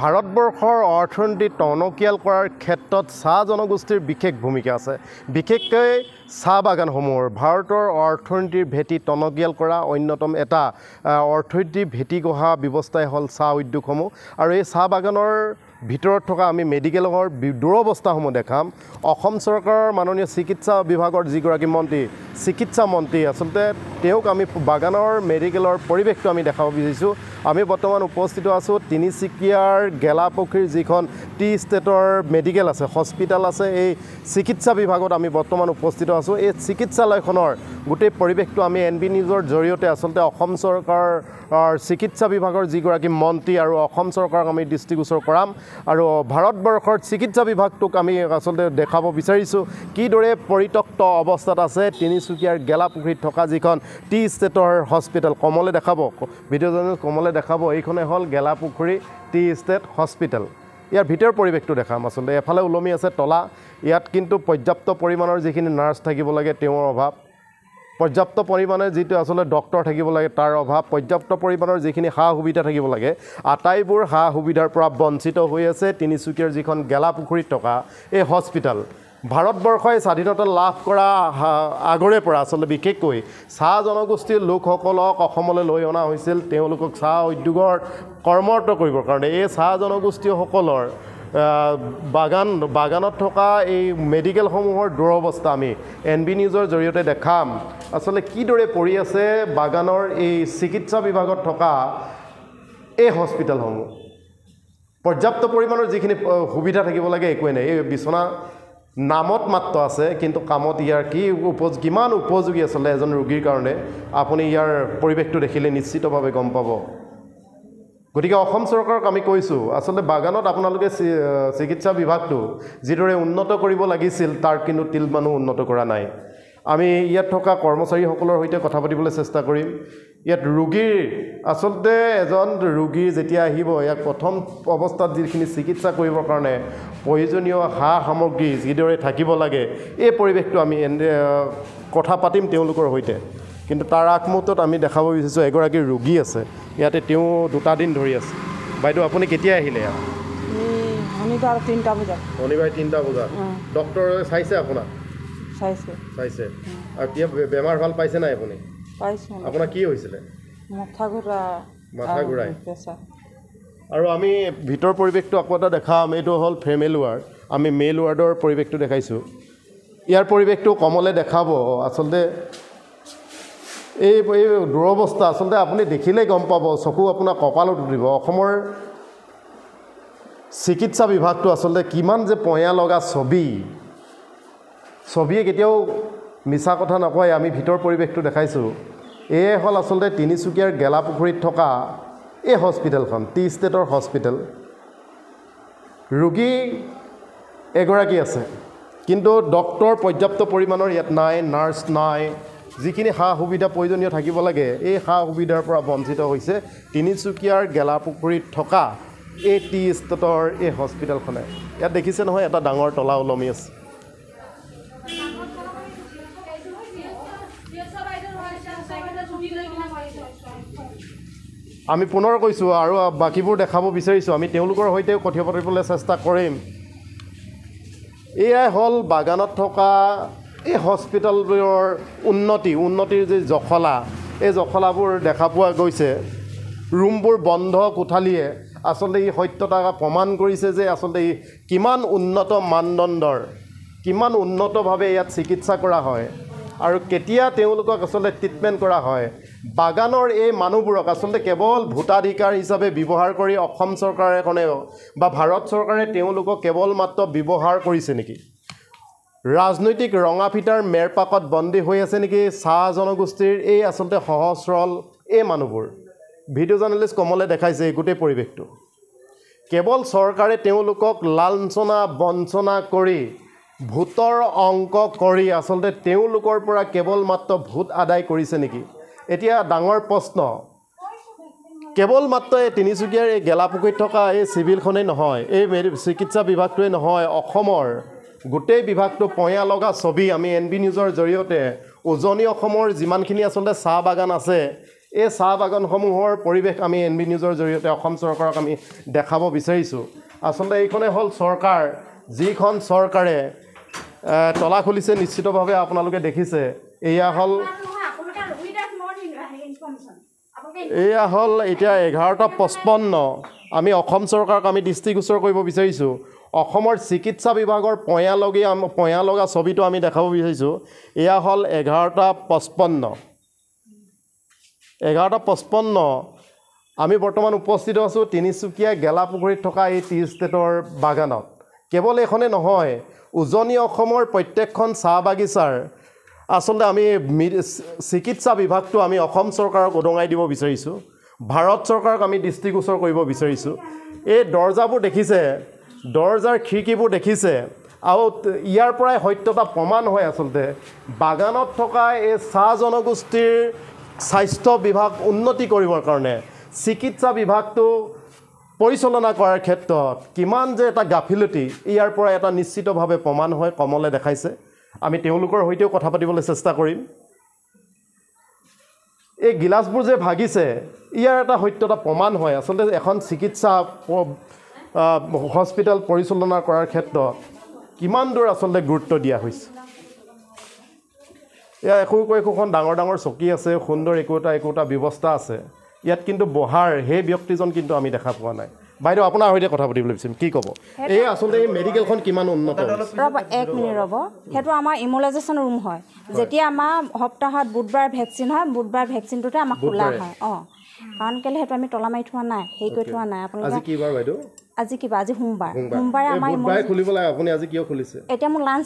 ভাৰতবৰ্ষৰ অৰ্থনীতি টনকিয়াল কৰাৰ ক্ষেত্ৰত চাহ জনগোষ্ঠীৰ বিশেষ ভূমিকা আছে। বিশেষকৈ চাহ বাগানসমূহৰ ভাৰতৰ অৰ্থনীতিৰ ভেটি টনকিয়াল কৰা অন্যতম এটা অৰ্থনীতিৰ ভেটি গঢ়া ব্যৱস্থাই হ'ল চাহ উদ্যোগসমূহ। আৰু এই চাহ বাগানৰ ভিতৰত থকা আমি মেডিকেলৰ দুৰৱস্থাসমূহ দেখাম। অসম চৰকাৰৰ মাননীয় চিকিৎসা বিভাগৰ যিগৰাকী চিকিৎসা মন্ত্ৰী আচলতে তেওঁক আমি বাগানৰ মেডিকেলৰ পৰিৱেশটো আমি দেখাব বিচাৰিছোঁ। আমি বৰ্তমান উপস্থিত আছোঁ তিনিচুকীয়াৰ গেলাপুখুৰীৰ যিখন টি ষ্টেটৰ মেডিকেল আছে, হস্পিটেল আছে, এই চিকিৎসা বিভাগত আমি বৰ্তমান উপস্থিত আছোঁ। এই চিকিৎসালয়খনৰ গোটেই পৰিৱেশটো আমি NB নিউজৰ জৰিয়তে আচলতে অসম চৰকাৰৰ চিকিৎসা বিভাগৰ যিগৰাকী মন্ত্ৰী আৰু অসম চৰকাৰক আমি দৃষ্টিগোচৰ কৰাম আৰু ভাৰতবৰ্ষৰ চিকিৎসা বিভাগটোক আমি আচলতে দেখাব বিচাৰিছোঁ কিদৰে পৰিত্যক্ত অৱস্থাত আছে তিনিচুকীয়াৰ গেলাপুখুৰীত থকা যিখন টি ষ্টেটৰ হস্পিটেল। কমলে দেখাব, ভিডিঅ' জাৰ্নেলিষ্ট কমলে দেখাব। এইখনে হ'ল গেলাপুখুৰী টি ষ্টেট হস্পিটেল। ইয়াৰ ভিতৰৰ পৰিৱেশটো দেখাম। আচলতে এফালে ওলমি আছে তলা। ইয়াত কিন্তু পৰ্যাপ্ত পৰিমাণৰ যিখিনি নাৰ্ছ থাকিব লাগে তেওঁৰ অভাৱ, পৰ্যাপ্ত পৰিমাণে যিটো আচলতে ডক্টৰ থাকিব লাগে তাৰ অভাৱ, পৰ্যাপ্ত পৰিমাণৰ যিখিনি সা সুবিধা থাকিব লাগে আটাইবোৰ সা সুবিধাৰ পৰা বঞ্চিত হৈ আছে তিনিচুকীয়াৰ যিখন গেলাপুখুৰীত থকা এই হস্পিটেল। ভাৰতবৰ্ষই স্বাধীনতা লাভ কৰা আগৰে পৰা আচলতে বিশেষকৈ চাহ জনগোষ্ঠীৰ লোকসকলক অসমলৈ লৈ অনা হৈছিল তেওঁলোকক চাহ উদ্যোগৰ কৰ্মৰত কৰিবৰ কাৰণে। এই চাহ জনগোষ্ঠীসকলৰ বাগানত থকা এই মেডিকেলসমূহৰ দুৰৱস্থা আমি NB নিউজৰ জৰিয়তে দেখাম। আচলতে কিদৰে পৰি আছে বাগানৰ এই চিকিৎসা বিভাগত থকা এই হস্পিটেলসমূহ। পৰ্যাপ্ত পৰিমাণৰ যিখিনি সুবিধা থাকিব লাগে একোৱেই নাই। এই বিচনা নামত মাত্ৰ আছে, কিন্তু কামত ইয়াৰ কিমান উপযোগী আচলতে এজন ৰোগীৰ কাৰণে আপুনি ইয়াৰ পৰিৱেশটো দেখিলে নিশ্চিতভাৱে গম পাব। গতিকে অসম চৰকাৰক আমি কৈছোঁ আচলতে বাগানত আপোনালোকে চিকিৎসা বিভাগটো যিদৰে উন্নত কৰিব লাগিছিল তাৰ কিন্তু তিলমানো উন্নত কৰা নাই। আমি ইয়াত থকা কৰ্মচাৰীসকলৰ সৈতে কথা পাতিবলৈ চেষ্টা কৰিম। ইয়াত ৰোগীৰ আচলতে এজন ৰোগী যেতিয়া আহিব ইয়াক প্ৰথম অৱস্থাত যিখিনি চিকিৎসা কৰিবৰ কাৰণে প্ৰয়োজনীয় সা সামগ্ৰী যিদৰে থাকিব লাগে এই পৰিৱেশটো আমি কথা পাতিম তেওঁলোকৰ সৈতে। কিন্তু তাৰ আগমুহূৰ্তত আমি দেখাব বিচাৰিছোঁ এগৰাকী ৰোগী আছে ইয়াতে, তেওঁ 2 দিন ধৰি আছে। বাইদেউ আপুনি কেতিয়া আহিলে ইয়াত? শনিবাৰ 3টা বজাত। শনিবাৰে 3টা বজাত ডক্টৰে চাইছে আপোনাক? চাইছে। আৰু কি বেমাৰ ভাল পাইছে নাই আপুনি? পাইছোঁ। আপোনাৰ কি হৈছিলে? মাথা ঘূৰাই। আৰু আমি ভিতৰ পৰিৱেশটো আকৌ এটা দেখাম। এইটো হ'ল ফিমেল ৱাৰ্ড, আমি মেল ৱাৰ্ডৰ পৰিৱেশটো দেখাইছোঁ। ইয়াৰ পৰিৱেশটো কমলে দেখাব। আচলতে এই দুৰৱস্থা আচলতে আপুনি দেখিলেই গম পাব, চকু আপোনাৰ কঁপালত উঠিব। অসমৰ চিকিৎসা বিভাগটো আচলতে কিমান যে পঞা লগা ছবিয়ে কেতিয়াও মিছা কথা নকয়। আমি ভিতৰ পৰিৱেশটো দেখাইছোঁ। এয়ে হ'ল আচলতে তিনিচুকীয়াৰ গেলাপুখুৰীত থকা এই হস্পিটেলখন, টি ষ্টেটৰ হস্পিটেল। ৰোগী এগৰাকী আছে, কিন্তু ডক্টৰ পৰ্যাপ্ত পৰিমাণৰ ইয়াত নাই, নাৰ্ছ নাই। যিখিনি সা সুবিধা প্ৰয়োজনীয় থাকিব লাগে এই সা সুবিধাৰ পৰা বঞ্চিত হৈছে তিনিচুকীয়াৰ গেলাপুখুৰীত থকা এই টি ষ্টেটৰ এই হস্পিটেলখনে। ইয়াত দেখিছে নহয় এটা ডাঙৰ তলা ওলমি আছে। আমি পুনৰ কৈছোঁ আৰু বাকীবোৰ দেখাব বিচাৰিছোঁ। আমি তেওঁলোকৰ সৈতেও কথা পাতিবলৈ চেষ্টা কৰিম। এয়াই হ'ল বাগানত থকা এই হস্পিটেলবোৰৰ উন্নতিৰ যি জখলা, এই জখলাবোৰ দেখা পোৱা গৈছে। ৰুমবোৰ বন্ধ কোঠালীয়ে আচলতে এই সত্যতা প্ৰমাণ কৰিছে যে আচলতে কিমান উন্নত মানদণ্ডৰ, কিমান উন্নতভাৱে ইয়াত চিকিৎসা কৰা হয় আৰু কেতিয়া তেওঁলোকক আচলতে ট্ৰিটমেণ্ট কৰা হয়। বাগানৰ এই মানুহবোৰক আচলতে কেৱল ভোটাধিকাৰ হিচাপে ব্যৱহাৰ কৰি অসম চৰকাৰে বা ভাৰত চৰকাৰে তেওঁলোকক কেৱল মাত্ৰ ব্যৱহাৰ কৰিছে নেকি? ৰাজনৈতিক ৰঙা ফিটাৰ মেৰপাকত বন্দী হৈ আছে নেকি চাহ জনগোষ্ঠীৰ এই আচলতে সহজ সৰল এই মানুহবোৰ। ভিডিঅ' জাৰ্নেলিষ্ট কমলে দেখাইছে এই গোটেই পৰিৱেশটো। কেৱল চৰকাৰে তেওঁলোকক লাঞ্ছনা বঞ্চনা কৰি ভোটৰ অংক কৰি আচলতে তেওঁলোকৰ পৰা কেৱল মাত্ৰ ভোট আদায় কৰিছে নেকি? এতিয়া ডাঙৰ প্ৰশ্ন। কেৱল মাত্ৰ এই তিনিচুকীয়াৰ এই গেলাপুখুৰীত থকা এই চিভিলখনেই নহয়, এই চিকিৎসা বিভাগটোৱেই নহয়, অসমৰ গোটেই বিভাগটো পঞা লগা ছবি আমি NB নিউজৰ জৰিয়তে উজনি অসমৰ যিমানখিনি আচলতে চাহ বাগান আছে এই চাহ বাগানসমূহৰ পৰিৱেশ আমি NB নিউজৰ জৰিয়তে অসম চৰকাৰক আমি দেখাব বিচাৰিছোঁ আচলতে এইখনে হ'ল চৰকাৰ যিখন চৰকাৰে তলা খুলিছে নিশ্চিতভাৱে আপোনালোকে দেখিছে এয়া হ'ল এতিয়া 11:55 আমি অসম চৰকাৰক আমি দৃষ্টিগোচৰ কৰিব বিচাৰিছোঁ অসমৰ চিকিৎসা বিভাগৰ পয়া লগা ছবিটো আমি দেখাব বিচাৰিছোঁ এয়া হ'ল 11:55 আমি বৰ্তমান উপস্থিত আছোঁ তিনিচুকীয়া গেলাপুখুৰীত থকা এই টি ষ্টেটৰ বাগানত কেৱল এইখনে নহয় উজনি অসমৰ প্ৰত্যেকখন চাহ বাগিচাৰ আচলতে আমি চিকিৎসা বিভাগটো আমি অসম চৰকাৰক উদঙাই দিব বিচাৰিছোঁ ভাৰত চৰকাৰক আমি দৃষ্টিগোচৰ কৰিব বিচাৰিছোঁ এই দৰ্জাবোৰ দেখিছে দৰ্জাৰ খিৰিকীবোৰ দেখিছে আৰু ইয়াৰ পৰাই সত্যতা প্ৰমাণ হয় আচলতে বাগানত থকা এই চাহ জনগোষ্ঠীৰ স্বাস্থ্য বিভাগ উন্নতি কৰিবৰ কাৰণে চিকিৎসা বিভাগটো পৰিচালনা কৰাৰ ক্ষেত্ৰত কিমান যে এটা গাফিলতি ইয়াৰ পৰা এটা নিশ্চিতভাৱে প্ৰমাণ হয় কমলে দেখাইছে আমি তেওঁলোকৰ সৈতেও কথা পাতিবলৈ চেষ্টা কৰিম এই গিলাচবোৰ যে ভাগিছে ইয়াৰ এটা সত্যতা প্ৰমাণ হয় আচলতে এখন চিকিৎসা হস্পিটেল পৰিচালনা কৰাৰ ক্ষেত্ৰত কিমান দূৰ আচলতে গুৰুত্ব দিয়া হৈছে ইয়াৰ একোখন ডাঙৰ ডাঙৰ চকী আছে সুন্দৰ একোটা ব্যৱস্থা আছে ইয়াত কিন্তু বহাৰ সেই ব্যক্তিজন কিন্তু আমি দেখা পোৱা নাই বাইদেউ আপোনাৰ সৈতে কথা পাতিবলৈ বিচাৰিম কি ক'ব এই আচলতে এই মেডিকেলখন কিমান উন্নত ৰ'ব 1 মিনিট ৰ'ব সেইটো আমাৰ ইমুলাইজেশ্যন ৰুম হয় যেতিয়া আমাৰ সপ্তাহত বুধবাৰ ভেকচিন হয় বুধবাৰ ভেকচিনটোতে আমাক খোলা হয় কাৰণ কেলৈ সেইটো আমি তলা মাৰি থোৱা নাই হেৰি কৰি থোৱা নাই আপোনালোকে আজি কি বাৰ বাইদেউ আজি সোমবাৰে আমাৰ বুধবাৰে খুলিব লাগে আপুনি আজি কিয় খুলিছে এতিয়া মোৰ লাঞ্চ